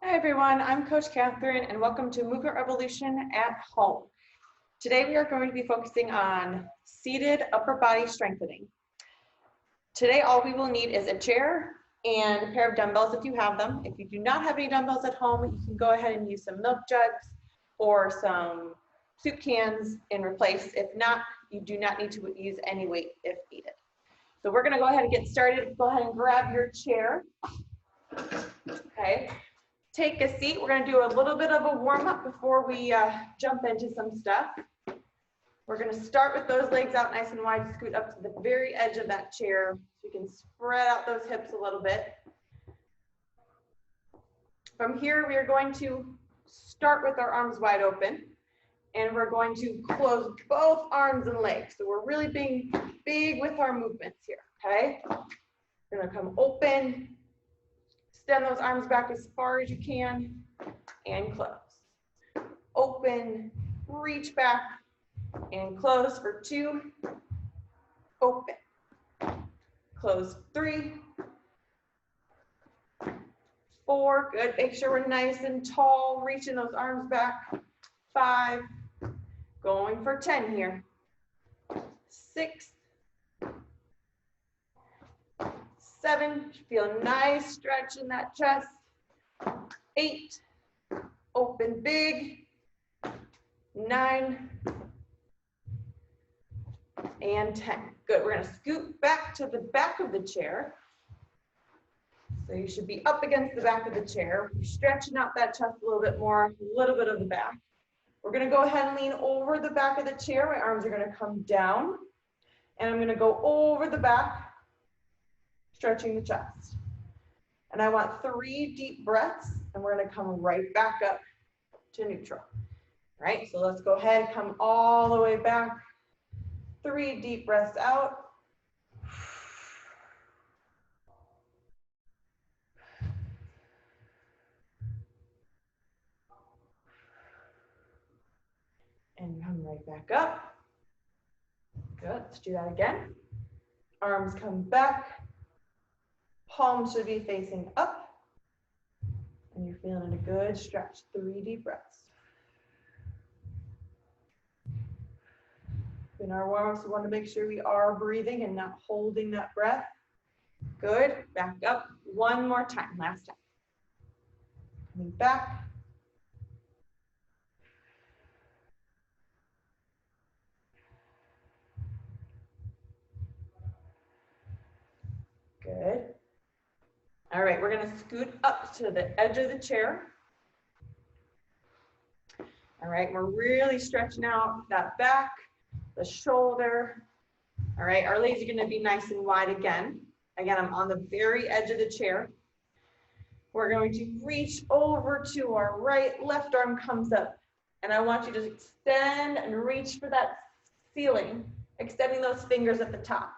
Hi everyone, I'm Coach Katherine and welcome to Movement Revolution at Home. Today we are going to be focusing on seated upper body strengthening. Today all we will need is a chair and a pair of dumbbells if you have them. If you do not have any dumbbells at home, you can go ahead and use some milk jugs or some soup cans in replace. If not, you do not need to use any weight if needed. So we're going to go ahead and get started. Go ahead and grab your chair. Okay. Take a seat. We're going to do a little bit of a warm-up before we jump into some stuff. We're going to start with those legs out nice and wide, scoot up to the very edge of that chair so you can spread out those hips a little bit. From here, we are going to start with our arms wide open, and we're going to close both arms and legs. So we're really being big with our movements here, okay? We're going to come open, extend those arms back as far as you can, and close. Open, reach back, and close for 2. Open. Close 3. 4. Good. Make sure we're nice and tall, reaching those arms back. 5. Going for 10 here. 6. 7, feel nice stretch in that chest. 8, open big. 9, and 10. Good, we're gonna scoot back to the back of the chair. So you should be up against the back of the chair. You're stretching out that chest a little bit more, a little bit of the back. We're gonna go ahead and lean over the back of the chair. My arms are gonna come down, and I'm gonna go over the back, stretching the chest. And I want 3 deep breaths, and we're gonna come right back up to neutral. All right, so let's go ahead, come all the way back. 3 deep breaths out. And come right back up. Good, let's do that again. Arms come back. Palms should be facing up. And you're feeling a good stretch. 3 deep breaths. In our warm-ups, we want to make sure we are breathing and not holding that breath. Good, back up. 1 more time, last time. Coming back. Good. All right, we're gonna scoot up to the edge of the chair. All right, we're really stretching out that back, the shoulder. All right, our legs are gonna be nice and wide again. Again, I'm on the very edge of the chair. We're going to reach over to our right, left arm comes up. And I want you to extend and reach for that ceiling, extending those fingers at the top,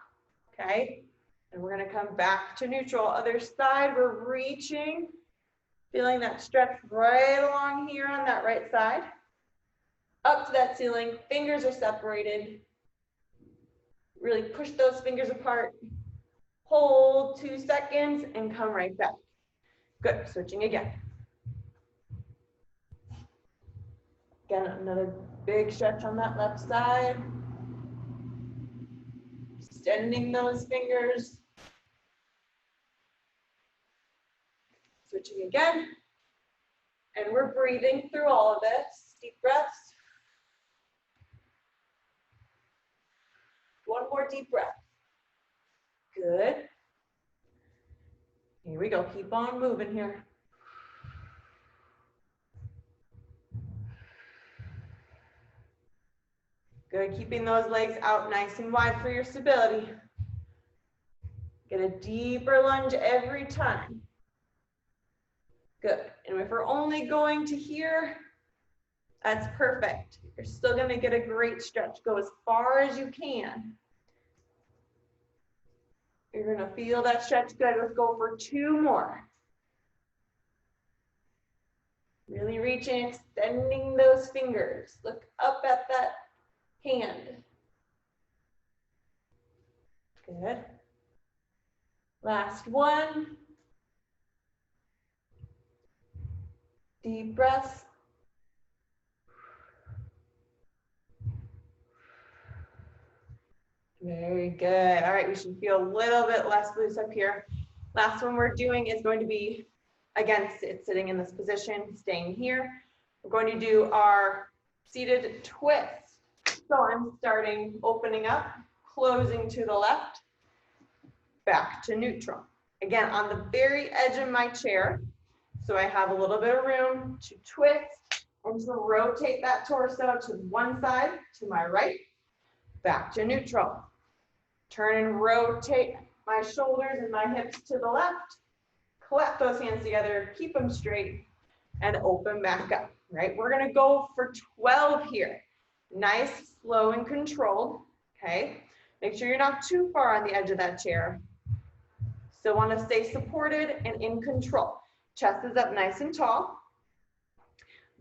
okay? And we're gonna come back to neutral. Other side, we're reaching, feeling that stretch right along here on that right side. Up to that ceiling, fingers are separated. Really push those fingers apart. Hold 2 seconds and come right back. Good, switching again. Again, another big stretch on that left side. Extending those fingers. Switching again. And we're breathing through all of this. Deep breaths. 1 more deep breath. Good. Here we go. Keep on moving here. Good. Keeping those legs out nice and wide for your stability. Get a deeper lunge every time. Good. And if we're only going to here, that's perfect. You're still going to get a great stretch. Go as far as you can. You're going to feel that stretch good. Let's go for 2 more. Really reaching, extending those fingers. Look up at that hand. Good. Last one. Deep breaths. Very good. All right, we should feel a little bit less loose up here. Last one we're doing is going to be, again, sitting in this position, staying here. We're going to do our seated twist. So I'm starting opening up, closing to the left, back to neutral. Again, on the very edge of my chair, so I have a little bit of room to twist and to rotate that torso to one side, to my right, back to neutral. Turn and rotate my shoulders and my hips to the left. Clap those hands together, keep them straight, and open back up, right? We're gonna go for 12 here. Nice, slow, and controlled, okay? Make sure you're not too far on the edge of that chair. Still wanna stay supported and in control. Chest is up nice and tall.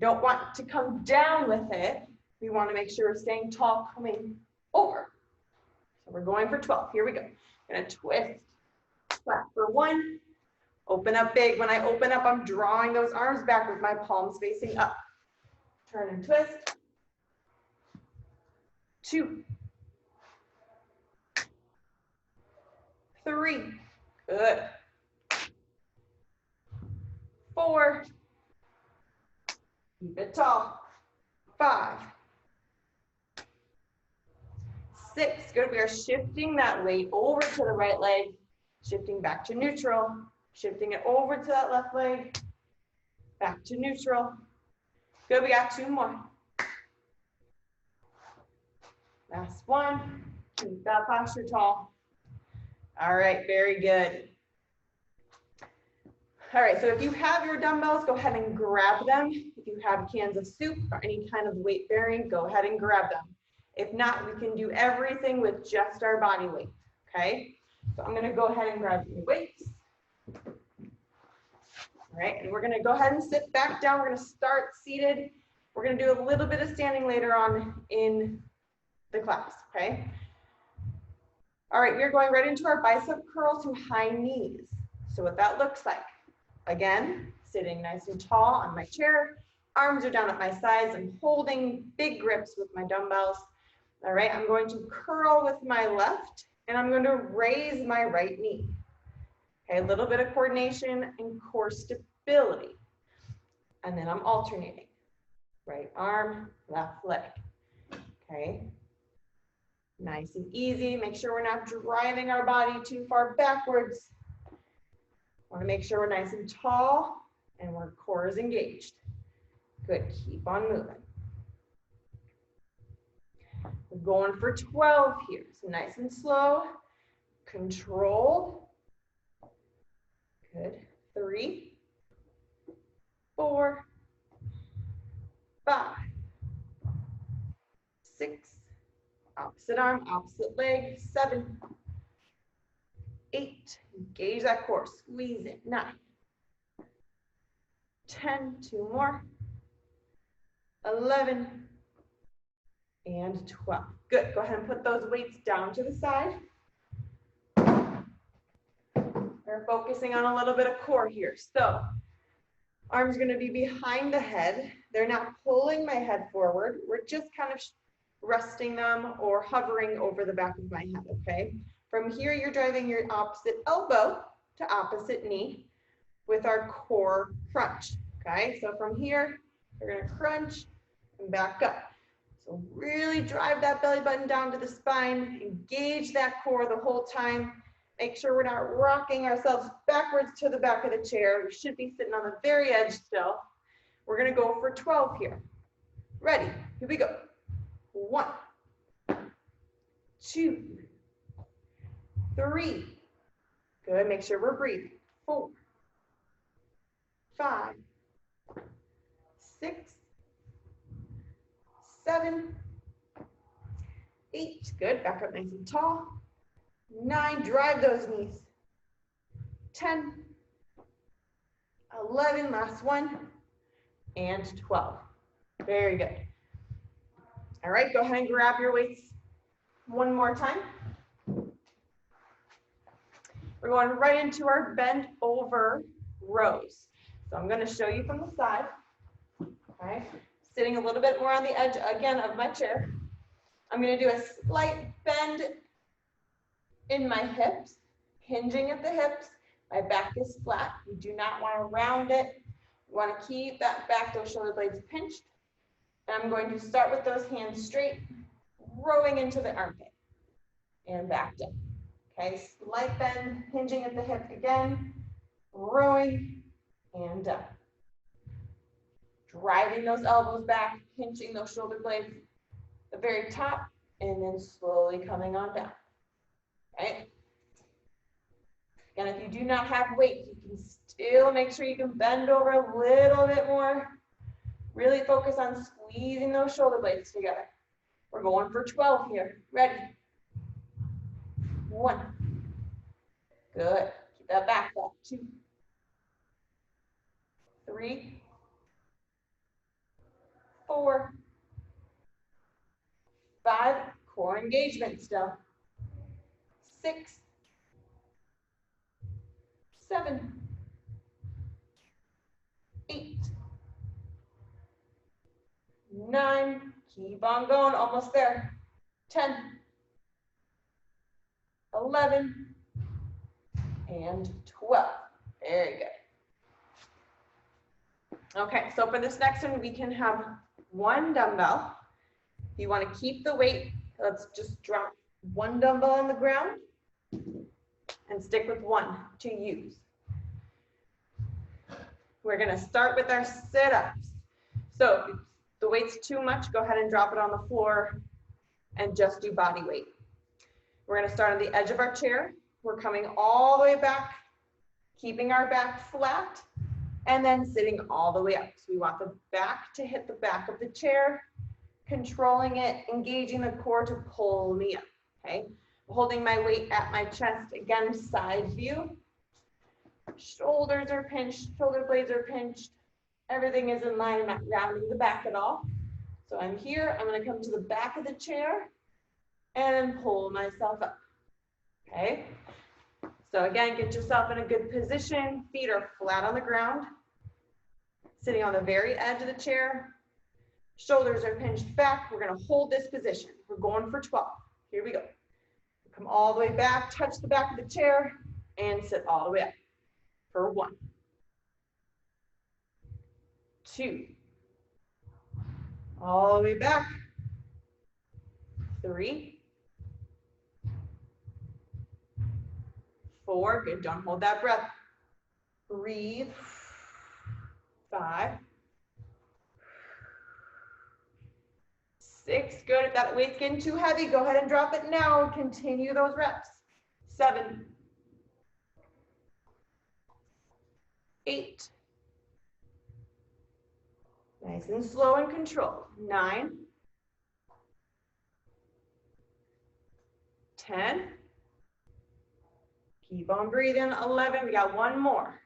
Don't want to come down with it. We wanna make sure we're staying tall, coming over. So we're going for 12, here we go. I'm gonna twist, clap for 1, open up big. When I open up, I'm drawing those arms back with my palms facing up. Turn and twist. 2, 3, good. 4, keep it tall. 5, 6, good. We are shifting that weight over to the right leg, shifting back to neutral, shifting it over to that left leg, back to neutral. Good, we got 2 more. Last one, keep that posture tall. All right, very good. All right, so if you have your dumbbells, go ahead and grab them. If you have cans of soup or any kind of weight bearing, go ahead and grab them. If not, we can do everything with just our body weight, okay? So I'm gonna go ahead and grab your weights. All right, and we're gonna go ahead and sit back down. We're gonna start seated. We're gonna do a little bit of standing later on in the class, okay? All right, we're going right into our bicep curl to high knees. So what that looks like, again, sitting nice and tall on my chair, arms are down at my sides, I'm holding big grips with my dumbbells. All right, I'm going to curl with my left, and I'm going to raise my right knee. Okay, a little bit of coordination and core stability. And then I'm alternating. Right arm, left leg. Okay. Nice and easy. Make sure we're not driving our body too far backwards. Want to make sure we're nice and tall and our core is engaged. Good, keep on moving. We're going for 12 here. So nice and slow, controlled. Good, 3, 4, 5, 6, opposite arm, opposite leg, 7, 8, engage that core, squeeze it, 9, 10, 2 more, 11, and 12. Good, go ahead and put those weights down to the side. We're focusing on a little bit of core here. So arms going to be behind the head. They're not pulling my head forward. We're just kind of resting them or hovering over the back of my head, okay? From here, you're driving your opposite elbow to opposite knee with our core crunch, okay? So from here, we're going to crunch and back up. So really drive that belly button down to the spine, engage that core the whole time. Make sure we're not rocking ourselves backwards to the back of the chair. We should be sitting on the very edge still. We're gonna go for 12 here. Ready, here we go. 1, 2, 3. Good, make sure we're breathing. 4, 5, 6, 7, 8. Good, back up nice and tall. 9, drive those knees. 10, 11, last one, and 12. Very good. All right, go ahead and grab your weights one more time. We're going right into our bent over rows. So I'm going to show you from the side. Okay, sitting a little bit more on the edge again of my chair. I'm going to do a slight bend in my hips, hinging at the hips. My back is flat. We do not want to round it. We want to keep that back, those shoulder blades pinched. And I'm going to start with those hands straight, rowing into the armpit and back down. Okay, slight bend, hinging at the hip again, rowing and down. Driving those elbows back, pinching those shoulder blades at the very top, and then slowly coming on down. Okay. And if you do not have weight, you can still make sure you can bend over a little bit more. Really focus on squeezing those shoulder blades together. We're going for 12 here. Ready? 1. Good. Keep that back up. 2. 3. 4. 5. Core engagement still. 6. 7. 8. 9. Keep on going. Almost there. 10. 11. And 12. Very good. Okay, so for this next one, we can have 1 dumbbell. If you want to keep the weight, let's just drop 1 dumbbell on the ground and stick with 1 to use. We're going to start with our sit-ups. So if the weight's too much, go ahead and drop it on the floor and just do body weight. We're going to start on the edge of our chair. We're coming all the way back, keeping our back flat, and then sitting all the way up. So we want the back to hit the back of the chair, controlling it, engaging the core to pull me up, okay? Holding my weight at my chest, again, side view. Shoulders are pinched, shoulder blades are pinched. Everything is in line, I'm not rounding the back at all. So I'm here, I'm gonna come to the back of the chair and pull myself up, okay? So again, get yourself in a good position. Feet are flat on the ground. Sitting on the very edge of the chair. Shoulders are pinched back. We're going to hold this position. We're going for 12. Here we go. Come all the way back, touch the back of the chair, and sit all the way up for 1. 2. All the way back. 3. 4, good, don't hold that breath. Breathe. 5. 6, good. If that weight's getting too heavy, go ahead and drop it now and continue those reps. 7. 8. Nice and slow and controlled. 9. 10. Keep on breathing. 11. We got 1 more.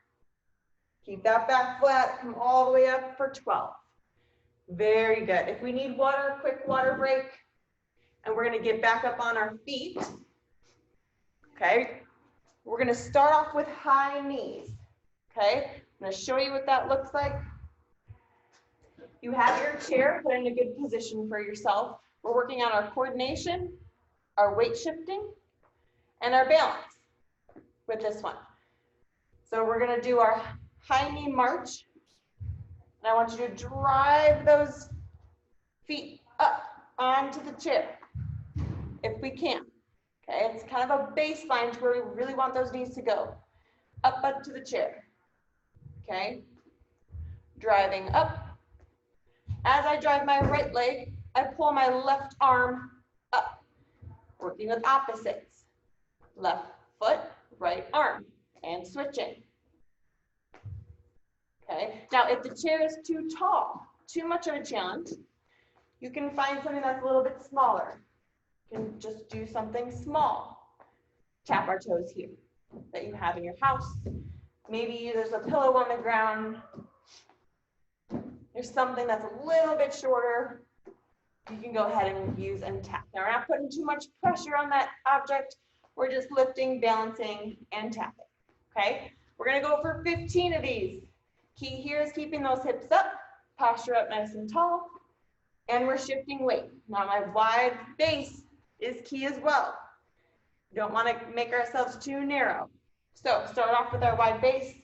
Keep that back flat. Come all the way up for 12. Very good. If we need water, quick water break. And we're going to get back up on our feet. Okay. We're going to start off with high knees. Okay. I'm going to show you what that looks like. You have your chair put in a good position for yourself. We're working on our coordination, our weight shifting, and our balance with this one. So we're going to do our high knee march. And I want you to drive those feet up onto the chair, if we can. Okay, it's kind of a baseline to where we really want those knees to go. Up onto the chair. Okay, driving up. As I drive my right leg, I pull my left arm up, working with opposites. Left foot, right arm, and switching. Okay, now if the chair is too tall, too much of a challenge, you can find something that's a little bit smaller. You can just do something small. Tap our toes here that you have in your house. Maybe there's a pillow on the ground. There's something that's a little bit shorter. You can go ahead and use and tap. Now we're not putting too much pressure on that object. We're just lifting, balancing, and tapping. Okay, we're gonna go for 15 of these. Key here is keeping those hips up posture up nice and tall, and we're shifting weight. Now my wide base is key as well. We don't want to make ourselves too narrow. So start off with our wide base.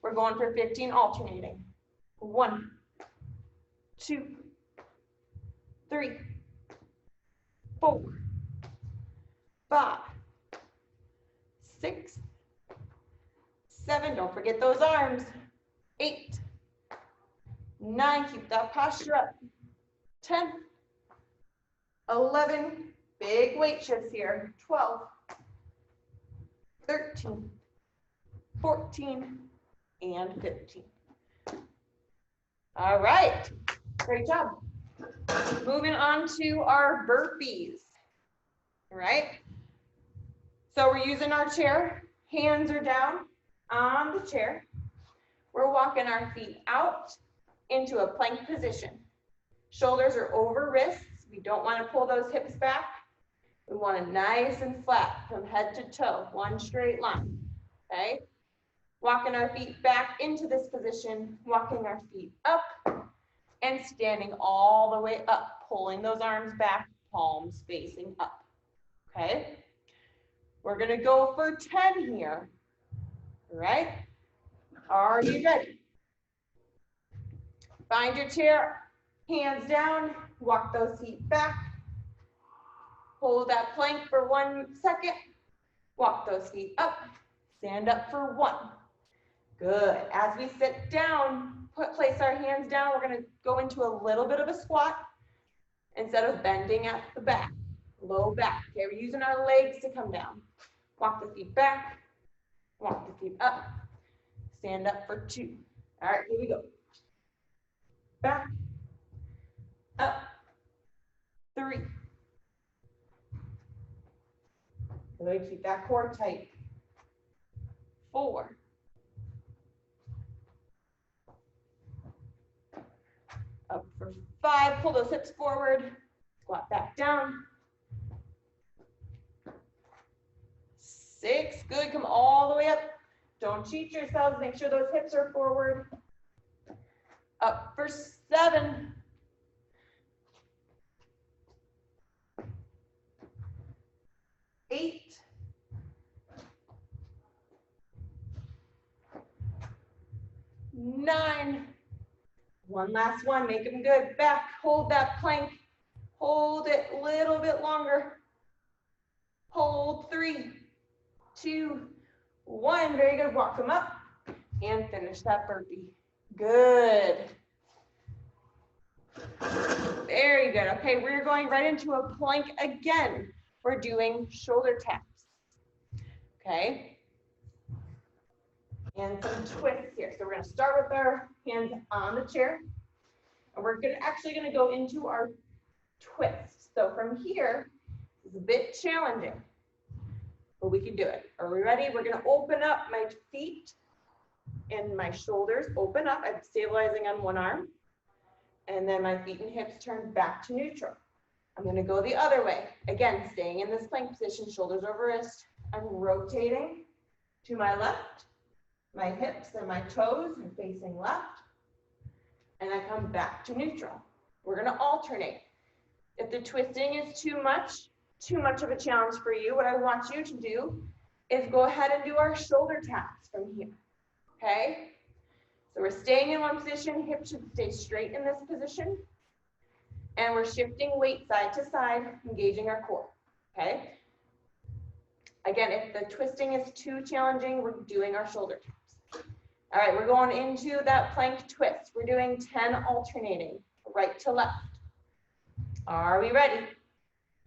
We're going for 15 alternating. 1, 2, 3, 4, 5, 6, 7, don't forget those arms. 8, 9, keep that posture up. 10, 11, big weight shifts here. 12, 13, 14, and 15. All right, great job. Moving on to our burpees. All right, so we're using our chair. Hands are down on the chair. We're walking our feet out into a plank position. Shoulders are over wrists. We don't want to pull those hips back. We want it nice and flat from head to toe, one straight line, okay? Walking our feet back into this position, walking our feet up and standing all the way up, pulling those arms back, palms facing up, okay? We're gonna go for 10 here, all right? Are you ready? Find your chair, hands down, walk those feet back. Hold that plank for 1 second. Walk those feet up, stand up for 1. Good. As we sit down, place our hands down. We're going to go into a little bit of a squat instead of bending at the back, low back. Okay, we're using our legs to come down. Walk the feet back, walk the feet up, stand up for 2. All right, here we go. Back, up, 3. Good, keep that core tight. 4. Up for 5, pull those hips forward, squat back down. 6, good, come all the way up. Don't cheat yourselves, make sure those hips are forward. Up for 7. 8. 9. One last one, make them good. Back, hold that plank. Hold it a little bit longer. Hold 3, 2, 1. Very good, walk them up and finish that burpee. Good. Very good. Okay, we're going right into a plank again. We're doing shoulder taps. Okay. And some twists here. So we're going to start with our hands on the chair. And we're actually going to go into our twist. So from here, it's a bit challenging, but we can do it. Are we ready? We're going to open up my feet and my shoulders. Open up. I'm stabilizing on one arm. And then my feet and hips turn back to neutral. I'm going to go the other way. Again, staying in this plank position, shoulders over wrist. I'm rotating to my left. My hips and my toes are facing left. And I come back to neutral. We're going to alternate. If the twisting is too much of a challenge for you, what I want you to do is go ahead and do our shoulder taps from here. Okay? So we're staying in one position, hips should stay straight in this position. And we're shifting weight side to side, engaging our core. Okay? Again, if the twisting is too challenging, we're doing our shoulder taps. All right, we're going into that plank twist. We're doing 10 alternating, right to left. Are we ready?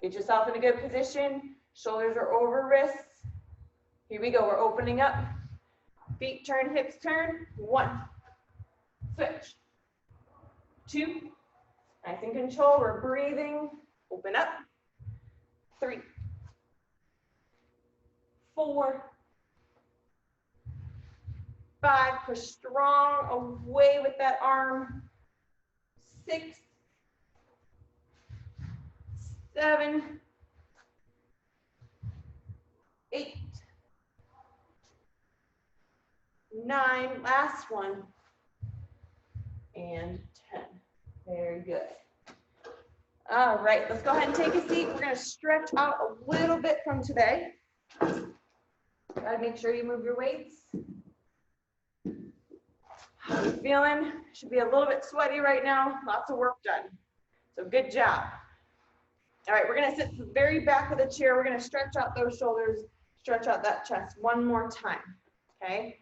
Get yourself in a good position. Shoulders are over wrists. Here we go. We're opening up. Feet turn, hips turn. 1. Switch. 2. Nice and control. We're breathing. Open up. 3. 4. 5. Push strong away with that arm. 6. 7. 8. 9. Last one. And 10. Very good. All right, let's go ahead and take a seat. We're going to stretch out a little bit from today. Gotta make sure you move your weights. How are you feeling? Should be a little bit sweaty right now. Lots of work done. So good job. All right, we're going to sit to the very back of the chair. We're going to stretch out those shoulders, stretch out that chest one more time. Okay?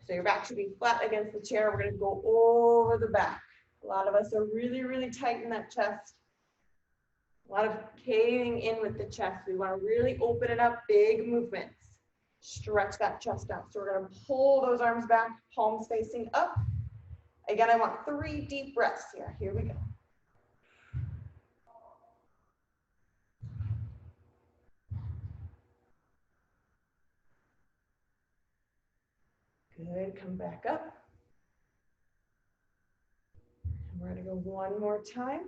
So your back should be flat against the chair. We're going to go over the back. A lot of us are really, really tight in that chest. A lot of caving in with the chest. We want to really open it up, big movements. Stretch that chest out. So we're going to pull those arms back, palms facing up. Again, I want 3 deep breaths here. Here we go. Good, come back up. And we're going to go one more time.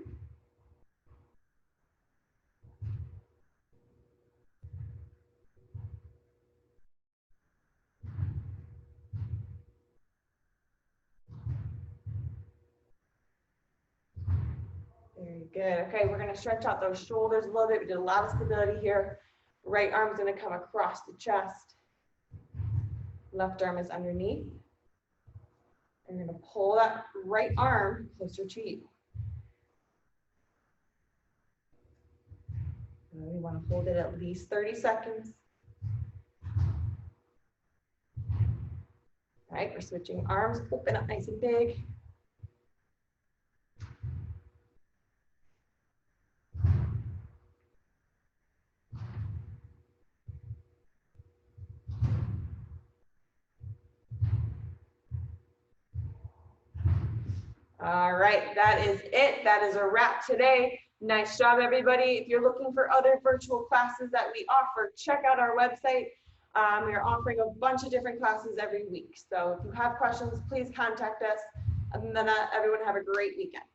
Very good. Okay, we're going to stretch out those shoulders a little bit. We did a lot of stability here. Right arm's going to come across the chest. Left arm is underneath. And you're going to pull that right arm closer to you. We want to hold it at least 30 seconds. All right, we're switching arms. Open up nice and big. All right, that is it. That is a wrap today. Nice job, everybody. If you're looking for other virtual classes that we offer, check out our website. We are offering a bunch of different classes every week. So if you have questions, please contact us. Other than that, everyone have a great weekend.